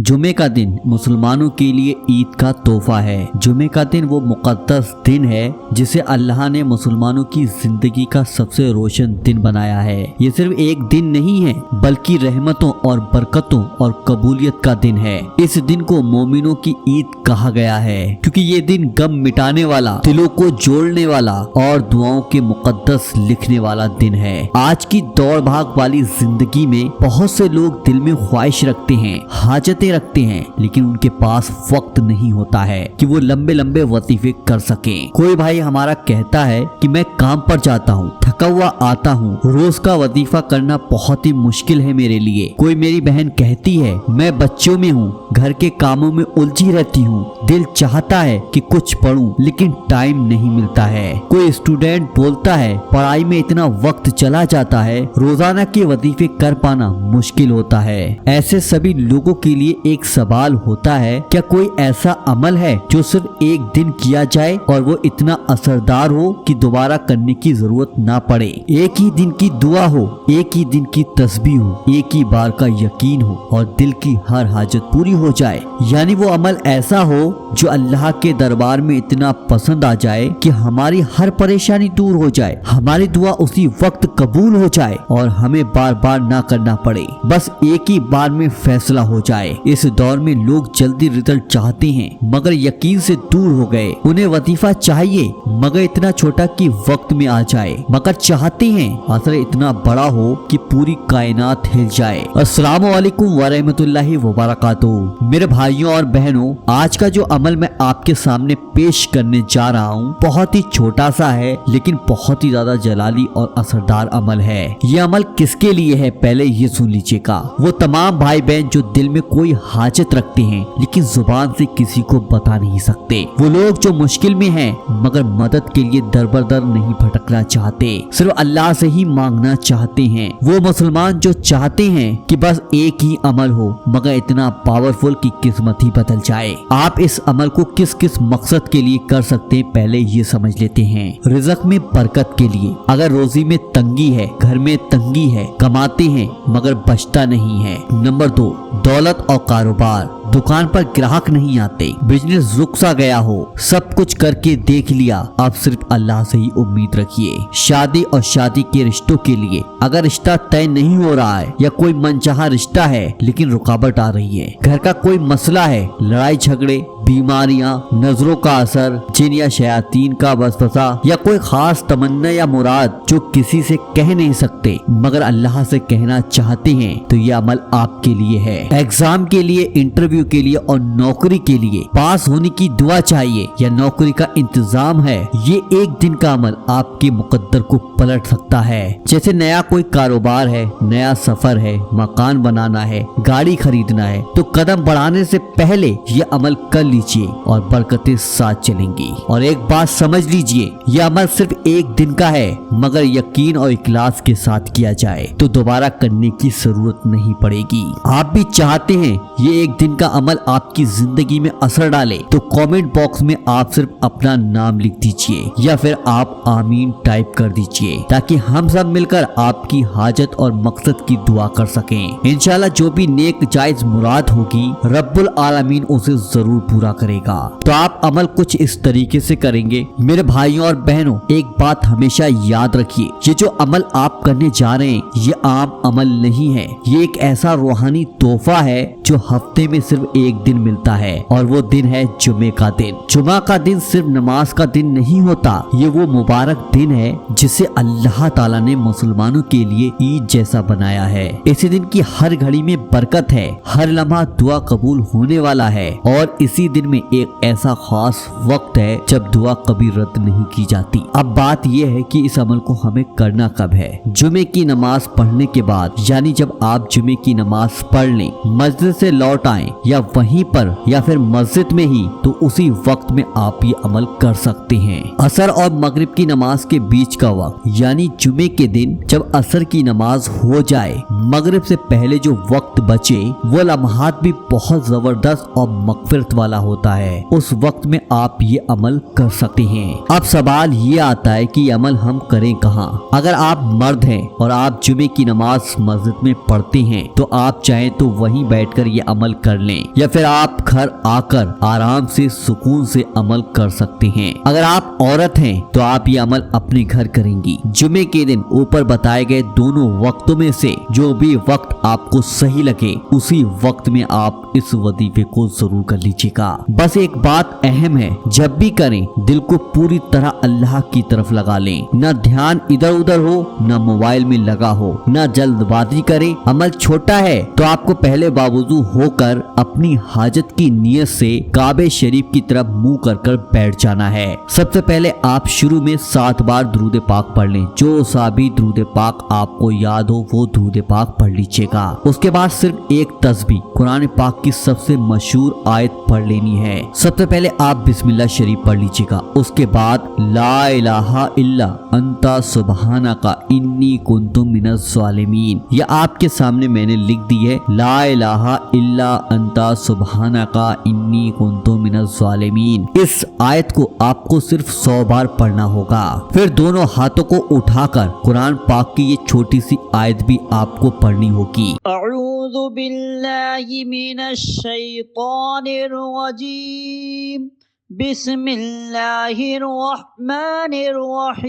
जुमे का दिन मुसलमानों के लिए ईद का तोहफा है। जुमे का दिन वो मुकद्दस दिन है जिसे अल्लाह ने मुसलमानों की जिंदगी का सबसे रोशन दिन बनाया है। ये सिर्फ एक दिन नहीं है बल्कि रहमतों और बरकतों और कबूलियत का दिन है। इस दिन को मोमिनों की ईद कहा गया है क्योंकि ये दिन गम मिटाने वाला, दिलों को जोड़ने वाला और दुआओं के मुकद्दस लिखने वाला दिन है। आज की दौड़ भाग वाली जिंदगी में बहुत से लोग दिल में ख्वाहिश रखते हैं, हाजतें रखते हैं, लेकिन उनके पास वक्त नहीं होता है कि वो लंबे लंबे वजीफे कर सकें। कोई भाई हमारा कहता है कि मैं काम पर जाता हूँ, थका हुआ आता हूँ, रोज का वजीफा करना बहुत ही मुश्किल है मेरे लिए। कोई मेरी बहन कहती है मैं बच्चों में हूँ, घर के कामों में उलझी रहती हूँ, दिल चाहता है कि कुछ पढूं लेकिन टाइम नहीं मिलता है। कोई स्टूडेंट बोलता है पढ़ाई में इतना वक्त चला जाता है, रोजाना के वजीफे कर पाना मुश्किल होता है। ऐसे सभी लोगों के लिए एक सवाल होता है, क्या कोई ऐसा अमल है जो सिर्फ एक दिन किया जाए और वो इतना असरदार हो कि दोबारा करने की जरूरत ना पड़े? एक ही दिन की दुआ हो, एक ही दिन की तस्बीह हो, एक ही बार का यकीन हो और दिल की हर हाजत पूरी हो जाए। यानी वो अमल ऐसा हो जो अल्लाह के दरबार में इतना पसंद आ जाए कि हमारी हर परेशानी दूर हो जाए, हमारी दुआ उसी वक्त कबूल हो जाए और हमें बार बार ना करना पड़े, बस एक ही बार में फैसला हो जाए। इस दौर में लोग जल्दी रिजल्ट चाहते हैं मगर यकीन से दूर हो गए। उन्हें वजीफा चाहिए मगर इतना छोटा कि वक्त में आ जाए, मगर चाहते हैं असर इतना बड़ा हो कि पूरी कायनात हिल जाए। अस्सलामु अलैकुम वरहमतुल्लाहि वबरकातुहू। मेरे भाइयों और बहनों, आज का जो अमल मैं आपके सामने पेश करने जा रहा हूँ बहुत ही छोटा सा है लेकिन बहुत ही ज्यादा जलाली और असरदार अमल है। ये अमल किसके लिए है पहले ये सुन लीजिएगा। वो तमाम भाई बहन जो दिल में कोई हाजत रखते हैं लेकिन जुबान से किसी को बता नहीं सकते। वो लोग जो मुश्किल में हैं मगर मदद के लिए दर बदर दर नहीं भटकना चाहते, सिर्फ अल्लाह से ही मांगना चाहते हैं। वो मुसलमान जो चाहते हैं कि बस एक ही अमल हो मगर इतना पावरफुल कि किस्मत ही बदल जाए। आप इस अमल को किस किस मकसद के लिए कर सकते हैं पहले ये समझ लेते हैं। रिज़्क में बरकत के लिए, अगर रोजी में तंगी है, घर में तंगी है, कमाते हैं मगर बचता नहीं है। नंबर 2, दौलत और कारोबार, दुकान पर ग्राहक नहीं आते, बिजनेस रुक सा गया हो, सब कुछ करके देख लिया, अब सिर्फ अल्लाह से ही उम्मीद रखिए। शादी और शादी के रिश्तों के लिए, अगर रिश्ता तय नहीं हो रहा है या कोई मनचाहा रिश्ता है लेकिन रुकावट आ रही है, घर का कोई मसला है, लड़ाई झगड़े, बीमारियां, नजरों का असर, जिन या शयातीन का वसवसा या कोई खास तमन्ना या मुराद जो किसी से कह नहीं सकते मगर अल्लाह से कहना चाहते हैं, तो ये अमल आपके लिए है। एग्जाम के लिए, इंटरव्यू के लिए और नौकरी के लिए पास होने की दुआ चाहिए या नौकरी का इंतजाम है, ये एक दिन का अमल आपके मुकद्दर को पलट सकता है। जैसे नया कोई कारोबार है, नया सफर है, मकान बनाना है, गाड़ी खरीदना है, तो कदम बढ़ाने से पहले ये अमल कर लीजिए और बरकतें साथ चलेंगी। और एक बात समझ लीजिए, यह अमल सिर्फ एक दिन का है मगर यकीन और इखलास के साथ किया जाए तो दोबारा करने की जरूरत नहीं पड़ेगी। आप भी चाहते हैं ये एक दिन का अमल आपकी जिंदगी में असर डाले तो कमेंट बॉक्स में आप सिर्फ अपना नाम लिख दीजिए या फिर आप आमीन टाइप कर दीजिए ताकि हम सब मिलकर आपकी हाजत और मकसद की दुआ कर सकें। इंशाल्लाह जो भी नेक जायज मुराद होगी रब्बुल आलमीन उसे जरूर पूरा करेगा। तो आप अमल कुछ इस तरीके से करेंगे। मेरे भाइयों और बहनों, एक बात हमेशा याद रखिए, ये जो अमल आप करने जा रहे हैं ये आम अमल नहीं है, ये एक ऐसा रूहानी तोहफा है जो हफ्ते में सिर्फ एक दिन मिलता है और वो दिन है जुमे का दिन। जुमा का दिन सिर्फ नमाज का दिन नहीं होता, ये वो मुबारक दिन है जिसे अल्लाह ताला ने मुसलमानों के लिए ईद जैसा बनाया है। इसी दिन की हर घड़ी में बरकत है, हर लम्हा दुआ कबूल होने वाला है और इसी दिन में एक ऐसा खास वक्त है जब दुआ कभी रद्द नहीं की जाती। अब बात यह है कि इस अमल को हमें करना कब है। जुमे की नमाज पढ़ने के बाद, यानी जब आप जुमे की नमाज पढ़ लें, मस्जिद से लौट आए या वहीं पर या फिर मस्जिद में ही, तो उसी वक्त में आप ये अमल कर सकते हैं। असर और मगरिब की नमाज के बीच का वक्त, यानी जुमे के दिन जब असर की नमाज हो जाए, मगरिब से पहले जो वक्त बचे वो लम्हात भी बहुत जबरदस्त और मगफिरत वाला होता है। उस वक्त में आप ये अमल कर सकते हैं। अब सवाल ये आता है कि ये अमल हम करें कहाँ। अगर आप मर्द हैं और आप जुमे की नमाज मस्जिद में पढ़ते हैं तो आप चाहें तो वहीं बैठकर کر یہ عمل کر لیں، یا پھر آپ گھر آ کر آرام سے سکون سے عمل کر سکتے ہیں۔ اگر آپ عورت ہیں تو آپ یہ عمل اپنے گھر کریں گی۔ جمعے کے دن اوپر بتائے گئے دونوں وقتوں میں سے جو بھی وقت آپ کو صحیح لگے اسی وقت میں آپ اس وظیفے کو ضرور کر لیجیے گا۔ بس ایک بات اہم ہے، جب بھی کریں دل کو پوری طرح اللہ کی طرف لگا لیں، نہ دھیان ادھر ادھر ہو، نہ موبائل میں لگا ہو، نہ جلد بازی کریں۔ عمل چھوٹا ہے تو آپ کو پہلے باوضو ہو کر اپنی حاجت کی نیت سے کعبہ شریف کی طرف منہ کر بیٹھ جانا ہے۔ سب سے پہلے آپ شروع میں 7 بار درود پاک پڑھ لیں، جو سابی درود پاک آپ کو یاد ہو وہ درود پاک پڑھ لیجیے گا۔ اس کے بعد صرف ایک تسبیح قرآن پاک کی سب سے مشہور آیت پڑھ لینی ہے۔ سب سے پہلے آپ بسم اللہ شریف پڑھ لیجیے گا، اس کے بعد لا الہ الا انت سبحانک انی کنت من الظالمین، یہ آپ کے سامنے میں نے لکھ دی ہے، لا الہ الا انت سبحانک انی کنت من الظالمین۔ اس آیت کو آپ کو صرف 100 بار پڑھنا ہوگا۔ پھر دونوں ہاتھوں کو اٹھا کر قرآن پاک کی یہ چھوٹی سی آیت بھی آپ کو پڑھنی ہوگی۔ اعوذ باللہ من الشیطان الرجیم، بسم اللہ الرحمن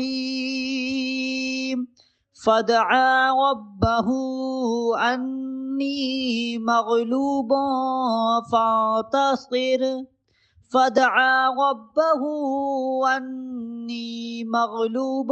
الرحیم، فدعا ربہ انی مغلوب فانتصر، فدعا ربہ انی مغلوب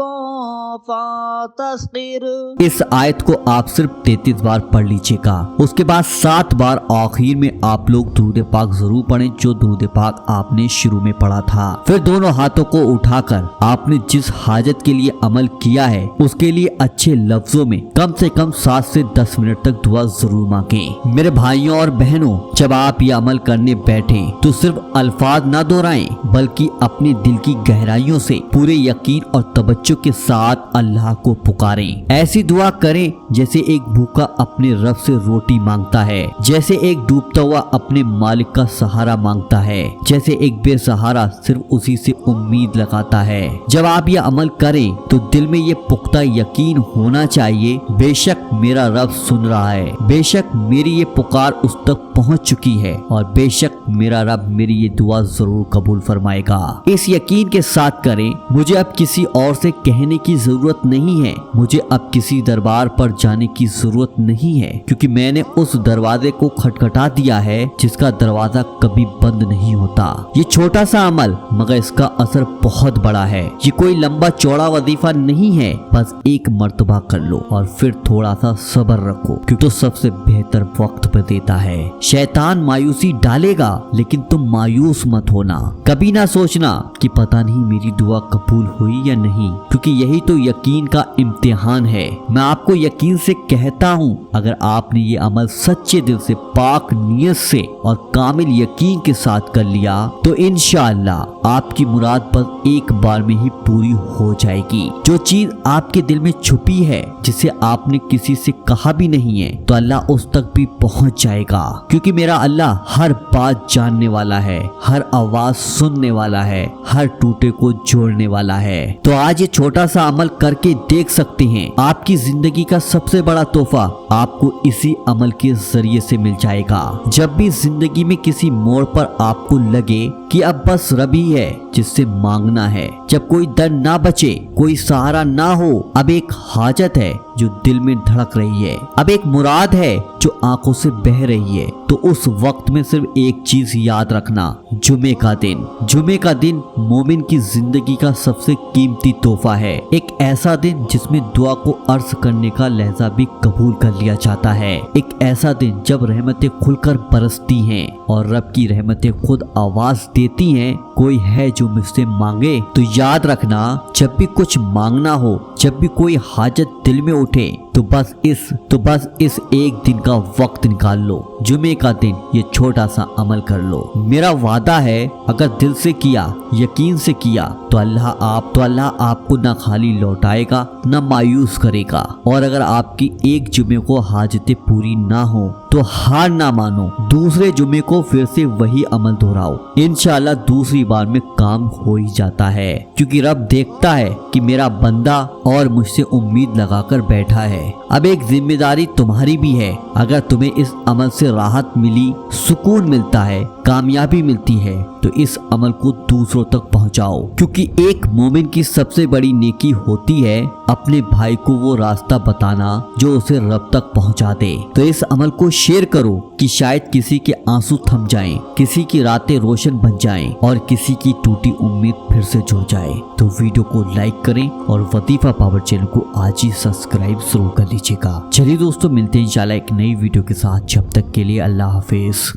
فانتصر۔ اس آیت کو آپ صرف 33 بار پڑھ لیجیے گا۔ اس کے بعد 7 بار آخر میں آپ لوگ درود پاک ضرور پڑھیں جو درود پاک آپ نے شروع میں پڑھا تھا۔ پھر دونوں ہاتھوں کو اٹھا کر آپ نے جس حاجت کے لیے عمل کیا ہے اس کے لیے اچھے لفظوں میں کم سے کم 7 سے 10 منٹ تک دعا ضرور مانگیں۔ میرے بھائیوں اور بہنوں، جب آپ یہ عمل کرنے بیٹھیں تو صرف الفاظ نہ دہرائیں بلکہ اپنے دل کی گہرائیوں سے پورے یقین اور توجہ کے ساتھ اللہ کو پکاریں۔ ایسی دعا کریں جیسے ایک بھوکا اپنے رب سے روٹی مانگتا ہے، جیسے ایک ڈوبتا ہوا اپنے مالک کا سہارا مانگتا ہے، جیسے ایک بے سہارا صرف اسی سے امید لگاتا ہے۔ جب آپ یہ عمل کریں تو دل میں یہ پختہ یقین ہونا چاہیے، بے شک میرا رب سن رہا ہے، بے شک میری یہ پکار اس تک پہنچ چکی ہے، اور بے شک میرا رب میری یہ دعا ضرور قبول فرمائے گا۔ اس یقین کے ساتھ کریں، مجھے اب کسی اور سے کہنے کی ضرورت نہیں ہے، مجھے اب کسی دربار پر جانے کی ضرورت نہیں ہے، کیونکہ میں نے اس دروازے کو کھٹکھٹا دیا ہے جس کا دروازہ کبھی بند نہیں ہوتا۔ یہ چھوٹا سا عمل مگر اس کا اثر بہت بڑا ہے۔ یہ کوئی لمبا چوڑا وظیفہ نہیں ہے، بس ایک مرتبہ کر لو اور پھر تھوڑا سا صبر رکھو، کیونکہ تو سب سے بہتر وقت پہ دیتا ہے۔ شیطان مایوسی ڈالے گا لیکن تم مایوس مت ہونا، کبھی نہ سوچنا کہ پتہ نہیں میری دعا قبول ہوئی یا نہیں، کیونکہ یہی تو یقین کا امتحان ہے۔ میں آپ کو یقین سے کہتا ہوں اگر آپ نے یہ عمل سچے دل سے پاک نیت سے اور کامل یقین کے ساتھ کر لیا تو انشاءاللہ آپ کی مراد بس ایک بار میں ہی پوری ہو جائے گی۔ جو چیز آپ کے دل میں چھپی ہے جسے آپ نے کسی سے کہا بھی نہیں ہے تو اللہ اس تک بھی پہنچ جائے گا، کیونکہ میرا اللہ ہر بات جاننے والا ہے، ہر آواز سننے والا ہے، ہر ٹوٹے کو جوڑنے والا ہے۔ تو آج یہ چھوٹا سا عمل کر کے دیکھ سکتے ہیں، آپ کی زندگی کا سب سے بڑا تحفہ آپ کو اسی عمل کے ذریعے سے مل جائے گا۔ جب بھی زندگی میں کسی موڑ پر آپ کو لگے کہ اب بس رب ہی ہے جس سے مانگنا ہے، جب کوئی در نہ بچے، کوئی سہارا نہ ہو، اب ایک حاجت ہے جو دل میں دھڑک رہی ہے، اب ایک مراد ہے جو آنکھوں سے بہ رہی ہے، تو اس وقت میں صرف ایک چیز یاد رکھنا، جمعے کا دن۔ جمعے کا دن مومن کی زندگی کا سب سے قیمتی تحفہ ہے، ایک ایسا دن جس میں دعا کو عرض کرنے کا لہجہ بھی قبول کر لیا جاتا ہے، ایک ایسا دن جب رحمتیں کھل کر برستی ہیں اور رب کی رحمتیں خود آواز دیتی ہیں، کوئی ہے جو مجھ سے مانگے۔ تو یاد رکھنا، جب بھی کچھ مانگنا ہو، جب بھی کوئی حاجت دل میں اٹھے تو بس اس ایک دن کا وقت نکال لو، جمعے کا دن یہ چھوٹا سا عمل کر لو۔ میرا وعدہ ہے اگر دل سے کیا، یقین سے کیا تو اللہ آپ کو نہ خالی لوٹائے گا نہ مایوس کرے گا، اور اگر آپ کی ایک جمعے کو حاجتیں پوری نہ ہوں تو ہار نہ مانو، دوسرے جمعے کو پھر سے وہی عمل دہراؤ، انشاءاللہ دوسری बार में काम हो ही जाता है, क्योंकि रब देखता है कि मेरा बंदा और मुझसे उम्मीद लगाकर बैठा है। अब एक जिम्मेदारी तुम्हारी भी है। अगर तुम्हें इस अमल से राहत मिली, सुकून मिलता है, कामयाबी मिलती है, तो इस अमल को दूसरों तक पहुंचाओ, क्योंकि एक मोमिन की सबसे बड़ी नेकी होती है अपने भाई को वो रास्ता बताना जो उसे रब तक पहुंचा दे। तो इस अमल को शेयर करो कि शायद किसी के आंसू थम जाएं, किसी की रातें रोशन बन जाएं और किसी की टूटी उम्मीद फिर से जुड़ जाए। तो वीडियो को लाइक करें और वतीफा पावर चैनल को आज ही सब्सक्राइब जरूर कर लीजिएगा। चलिए दोस्तों, मिलते हैं इंशाल्लाह एक नई वीडियो के साथ। जब तक के लिए अल्लाह हाफिज।